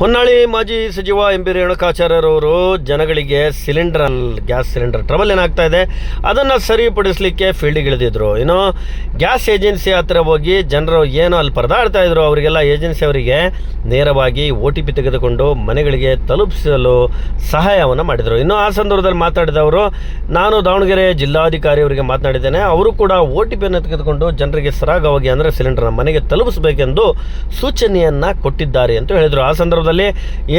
ಹೊನ್ನಾಳಿ ಮಾಜಿ ಸಚಿವ M P ರೇಣುಕಾಚಾರ್ಯರವರು ಜನಗಳಿಗೆ ಗ್ಯಾಸ್ ಸಿಲಿಂಡರ್ ಟ್ರಬಲ್ ಏನಾಗ್ತಾ ಇದೆ ಅದನ್ನು ಸರಿಪಡಿಸಲಿಕ್ಕೆ ಫೀಲ್ಡಿಗೆ ಇಳಿದಿದ್ರು. ಇನ್ನು ಗ್ಯಾಸ್ ಏಜೆನ್ಸಿ ಹತ್ತಿರ ಹೋಗಿ ಜನರು ಏನೋ ಅಲ್ಲಿ ಪರದಾಡ್ತಾ ಇದ್ರು, ಅವರಿಗೆಲ್ಲ ಏಜೆನ್ಸಿ ಅವರಿಗೆ ನೇರವಾಗಿ OTP ತೆಗೆದುಕೊಂಡು ಮನೆಗಳಿಗೆ ತಲುಪಿಸಲು ಸಹಾಯವನ್ನು ಮಾಡಿದರು. ಇನ್ನು ಆ ಸಂದರ್ಭದಲ್ಲಿ ಮಾತಾಡಿದವರು, ನಾನು ದಾವಣಗೆರೆ ಜಿಲ್ಲಾಧಿಕಾರಿ ಅವರಿಗೆ ಮಾತನಾಡಿದ್ದೇನೆ, ಅವರು ಕೂಡ OTPಯನ್ನು ತೆಗೆದುಕೊಂಡು ಜನರಿಗೆ ಸರಾಗವಾಗಿ ಅಂದರೆ ಸಿಲಿಂಡರ್ನ ಮನೆಗೆ ತಲುಪಿಸಬೇಕೆಂದು ಸೂಚನೆಯನ್ನು ಕೊಟ್ಟಿದ್ದಾರೆ ಅಂತ ಹೇಳಿದರು. ಆ ಸಂದರ್ಭದಲ್ಲಿ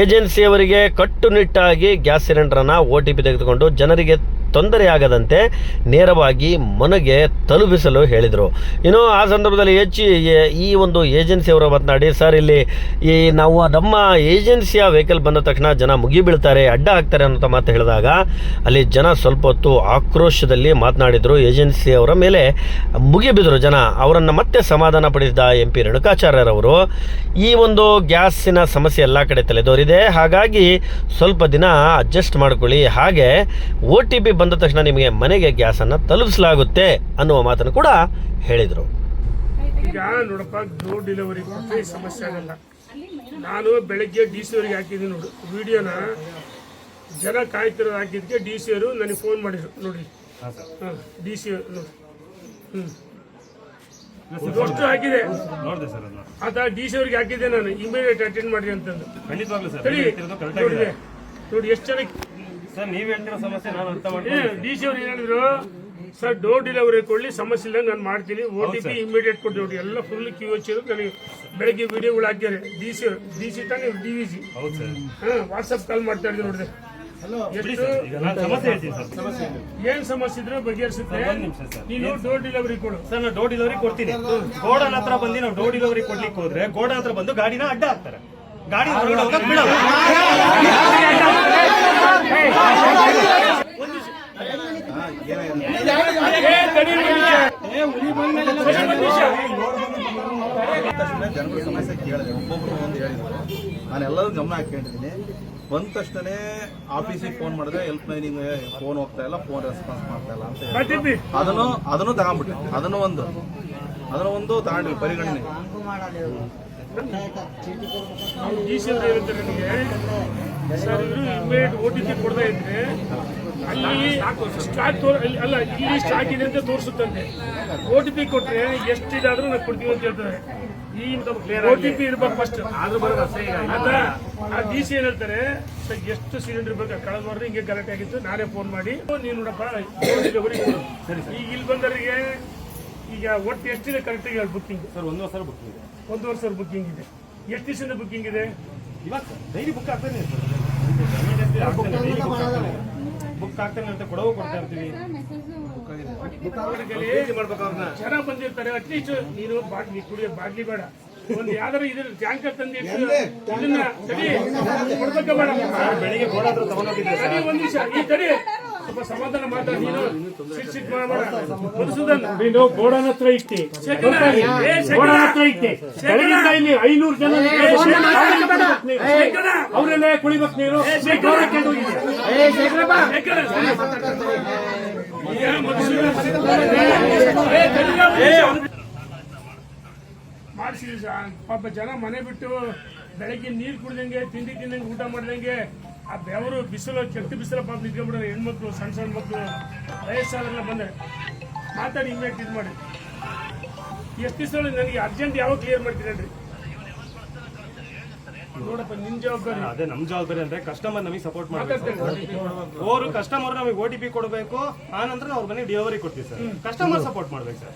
ಏಜೆನ್ಸಿಯವರಿಗೆ ಕಟ್ಟುನಿಟ್ಟಾಗಿ ಗ್ಯಾಸ್ ಸಿಲಿಂಡರನ್ನು OTP ತೆಗೆದುಕೊಂಡು ಜನರಿಗೆ ತೊಂದರೆಯಾಗದಂತೆ ನೇರವಾಗಿ ಮನೆಗೆ ತಲುಪಿಸಲು ಹೇಳಿದರು. ಇನ್ನು ಆ ಸಂದರ್ಭದಲ್ಲಿ ಈ ಒಂದು ಏಜೆನ್ಸಿಯವರು ಮಾತನಾಡಿ, ಸರ್ ಇಲ್ಲಿ ನಾವು ನಮ್ಮ ಏಜೆನ್ಸಿಯ ವೆಹಿಕಲ್ ಬಂದ ತಕ್ಷಣ ಜನ ಮುಗಿಬೀಳ್ತಾರೆ, ಅಡ್ಡ ಆಗ್ತಾರೆ ಅನ್ನೋ ಮಾತು ಹೇಳಿದಾಗ ಅಲ್ಲಿ ಜನ ಸ್ವಲ್ಪ ಹೊತ್ತು ಆಕ್ರೋಶದಲ್ಲಿ ಮಾತನಾಡಿದರು. ಏಜೆನ್ಸಿಯವರ ಮೇಲೆ ಮುಗಿಬಿದ್ರು ಜನ. ಅವರನ್ನು ಮತ್ತೆ ಸಮಾಧಾನ ಪಡಿಸಿದ MP ರೇಣುಕಾಚಾರ್ಯರವರು, ಈ ಒಂದು ಗ್ಯಾಸಿನ ಸಮಸ್ಯೆ ಎಲ್ಲ ಕಡೆ ತಲೆದೋರಿದೆ, ಹಾಗಾಗಿ ಸ್ವಲ್ಪ ದಿನ ಅಡ್ಜಸ್ಟ್ ಮಾಡ್ಕೊಳ್ಳಿ, ಹಾಗೆ OTP ಬಂದ ತಕ್ಷಣ ನಿಮಗೆ ಮನೆಗೆ ಗ್ಯಾಸನ್ನು ತಲುಪಿಸಲಾಗುತ್ತೆ ಅನ್ನುವ ಮಾತನ್ನು ಕೂಡ ಹೇಳಿದರು. ಈಗ ನೋಡಪ್ಪ, ಡೋರ್ ಡೆಲಿವರಿ ಕೊಟ್ಟರೆ ಸಮಸ್ಯೆ ಆಗಲ್ಲ. ನಾನು ಬೆಳಗ್ಗೆ DC ಅವರಿಗೆ ಹಾಕಿದ್ದೀನಿ ನೋಡು ವಿಡಿಯೋನ, ಜನ ಕಾಯ್ತಿರೋದು ಹಾಕಿದ್ದಕ್ಕೆ DC ಅವರು ನನಗೆ ಫೋನ್ ಮಾಡಿದ್ರು ನೋಡಿ. DC ನೋಡಿ ಅಷ್ಟು ಹಾಕಿದೆ ಆತ DC ಅವ್ರಿಗೆ ಹಾಕಿದ್ದೆ ನಾನು, ಇಮಿಡಿಯೇಟ್ ಅಟೆಂಡ್ ಮಾಡಿ ಅಂತಂದು. ನೋಡಿ ಎಷ್ಟು ಚೆನ್ನಾಗಿ ಸರ್ ನೀವು ಹೇಳ್ತಿರೋ ಸಮಸ್ಯೆ ನಾನು ಅರ್ಥ ಮಾಡ್ತೀನಿ. DC ಅವ್ರು ಏನ್ ಹೇಳಿದ್ರು, ಸರ್ ಡೋರ್ ಡೆಲಿವರಿ ಕೊಡ್ಲಿ, ಸಮಸ್ಯೆ ಇಲ್ಲ, ನಾನು ಮಾಡ್ತೀನಿ, OTP ಇಮಿಡಿಯೇಟ್ ಕೊಟ್ಟು ನೋಡಿ. ಎಲ್ಲ ಫುಲ್ ಕ್ಯೂ ಹಚ್ಚಿದ್ರು. ನನಗೆ ಬೆಳಗ್ಗೆ ವಿಡಿಯೋಗಳು ಹಾಕ್ಯಾರೆ DC ತಾನೇ DVC. ವಾಟ್ಸಪ್ ಕಾಲ್ ಮಾಡ್ತಾ ಇದ್ದೀನಿ ನೋಡಿದೆ. ಏನ್ ಸಮಸ್ಯೆ ಇದ್ರೆ ಬಗೆಹರಿಸುತ್ತೆ. ನೀನು ಡೋರ್ ಡೆಲಿವರಿ ಕೊಡು. ಸರ್ ನಾನು ಡೋರ್ ಡೆಲಿವರಿ ಕೊಡ್ತೀನಿ. ಗೋಡನ್ ಹತ್ರ ಬಂದು ನಾವು ಡೋರ್ ಡೆಲಿವರಿ ಕೊಡ್ಲಿಕ್ಕೆ ಹೋದ್ರೆ ಗೋಡನ್ ಹತ್ರ ಬಂದು ಗಾಡಿನ ಅಡ್ಡ ಹಾಕ್ತಾರೆ. ಗಾಡಿ ಹೊರಗಡೆ ಹೋಗಕ್ ಬಿಡಲ್ಲ. ಜನಗಳ ಸಮಸ್ಯೆ ಕೇಳಿದೆ, ಒಬ್ಬೊಬ್ರು ಒಂದು ಹೇಳಿದ್ರು. ನಾನು ಎಲ್ಲರೂ ಗಮನ ಹಾಕೊಂಡಿದ್ದೀನಿ. ಬಂದ ತಕ್ಷಣನೇ ಆಫೀಸಿಗೆ ಫೋನ್ ಮಾಡಿದ್ರೆ ಹೆಲ್ಪ್ ಲೈನಿಗೆ ಫೋನ್ ಹೋಗ್ತಾ ಇಲ್ಲ, ಫೋನ್ ರೆಸ್ಪಾನ್ಸ್ ಮಾಡ್ತಾ ಇಲ್ಲ ಅಂತ ಹೇಳಿ ಅದನ್ನು ತಗೊಂಡ್ಬಿಟ್ಟೆ. ಅದನ್ನು ಒಂದು ತಗೊಂಡ್ವಿ ಪರಿಗಣನೆ. DC ಅವ್ರು ಹೇಳ್ತಾರೆ ನನಗೆ, ಸರ್ ಇವರು ಇಮಿಡಿಯೇಟ್ OTP ಕೊಡ್ತಾ ಇದ್ರೆ ಅಲ್ಲಿ ಸ್ಟಾಕ್ ಅಲ್ಲ, ಇಲ್ಲಿ ಸ್ಟಾಕ್ ಇದೆ ಅಂತ ತೋರಿಸುತ್ತಂತೆ. OTP ಕೊಟ್ರೆ ಎಷ್ಟಿದಾದ್ರೂ ನಾವು ಕೊಡ್ತೀವಿ ಅಂತ ಹೇಳ್ತಾರೆ. ಈ OTP ಇರ್ಬೇಕು ಫಸ್ಟ್. ಆ DC ಏನ್ ಹೇಳ್ತಾರೆ, ಸರ್ ಎಷ್ಟು ಸಿಲಿಂಡರ್ ಬೇಕು ಕಳೆದ ವಾರ ಹಿಂಗೆ ಗಲಾಟೆ ಆಗಿತ್ತು, ನಾನೇ ಫೋನ್ ಮಾಡಿ ನೀನು ನೋಡಪ್ಪ ಡೆಲಿವರಿ ಕೊಡು. ಈಗ ಇಲ್ಲಿ ಬಂದವರಿಗೆ ಈಗ ಒಟ್ಟು ಎಷ್ಟಿದೆ ಕರೆಕ್ಟಾಗಿ ಹೇಳಿ ಬುಕ್ಕಿಂಗ್? ಸರ್ 1 ವರ್ಷ ಬುಕ್ಕಿಂಗ್ ಇದೆ. 1 ವರ್ಷ ಬುಕ್ಕಿಂಗ್ ಇದೆ. ಎಷ್ಟು ದಿವಸದಿಂದ ಬುಕ್ಕಿಂಗ್ ಇದೆ? ಇವಾಗ ಡೈಲಿ ಬುಕ್ ಆಗ್ತಾನೆ ಬುಕ್ ಆಗ್ತಾನೆ ಅಂತ ಕೊಡವು ಕೊಡ್ತಾ ಇರ್ತೀವಿ. ಜನ ಬಂದಿರ್ತಾರೆ, ಅಟ್ಲೀಸ್ಟ್ ನೀನು ಬಾಟ್ಲಿ ಕುಡಿಯೋ ಬಾಟ್ಲಿ ಬೇಡ, ಒಂದು ಯಾವ್ದಾರು ಇದ್ರ ಟ್ಯಾಂಕರ್ ತಂದಿಟ್ಟು ಇದನ್ನ ಕೊಡ್ಬೇಕ ಬೇಡ. ಬೆಳಿಗ್ಗೆ ಗೋಡ ಹತ್ರ ತಗೊಂಡೋಗಿದ್ದೆ. ಒಂದ್ ನಿಮಿಷ ಈ ತಡಿ, ಸ್ವಲ್ಪ ಸಮಾಧಾನ ಮಾತಾಡಿ. ನೀನು ಸಿಟ್ ಮಾಡಬೇಡ. ಮಧುಸೂದನ್, ನೀನು ಗೋಡನ್ ಹತ್ರ ಇಟ್ಟಿ, ಗೋಡನ್ ಹತ್ರ ಇಟ್ಟಿ, ಬೆಳಗಿಂದ ಇಲ್ಲಿ 500 ಜನ ಅವರೆಲ್ಲ ಕುಳಿಬೇಕು. ನೀರು ಮಾಡಿಸಿ. ಪಾಪ ಜನ ಮನೆ ಬಿಟ್ಟು ಬೆಳಗ್ಗೆ ನೀರು ಕುಡ್ದಂಗೆ, ತಿಂಡಿ ತಿಂದಂಗೆ, ಊಟ ಮಾಡ್ದಂಗೆ, ಆ ಬೆವರು ಬಿಸಿಲು, ಕೆಟ್ಟ ಬಿಸಿಲು ಪಾಪ ನಿಂತ್ಕೊಂಡ್ಬಿಡೋರು. ಹೆಣ್ಮಕ್ಳು, ಸಣ್ಣ ಮಕ್ಕಳು, ವಯಸ್ಸಾದ್ರೆಲ್ಲ ಬಂದರೆ ಮಾತಾಡಿ ಇಮ್ಮಿಡಿಯೇಟ್ ಇದು ಮಾಡಿ. ಎಷ್ಟು ದಿವಸ ನನಗೆ ಅರ್ಜೆಂಟ್ ಯಾವಾಗ ಕ್ಲಿಯರ್ ಮಾಡ್ತೀರೇನ್ರಿ? ನೋಡಪ್ಪ, ನಿಮ್ ಜವಾಬ್ದಾರಿ. ಅದೇ ನಮ್ ಜವಾಬ್ದಾರಿ ಅಂದ್ರೆ ಕಸ್ಟಮರ್ ನಮಗೆ ಸಪೋರ್ಟ್ ಮಾಡ್ಬೇಕು. ಅವರು ಕಸ್ಟಮರ್ ನಮಗೆ OTP ಕೊಡಬೇಕು, ಆ ನಂತರ ಅವ್ರ ಮನೆಗೆ ಡೆಲಿವರಿ ಕೊಡ್ತೀವಿ ಸರ್. ಕಸ್ಟಮರ್ ಸಪೋರ್ಟ್ ಮಾಡ್ಬೇಕು ಸರ್.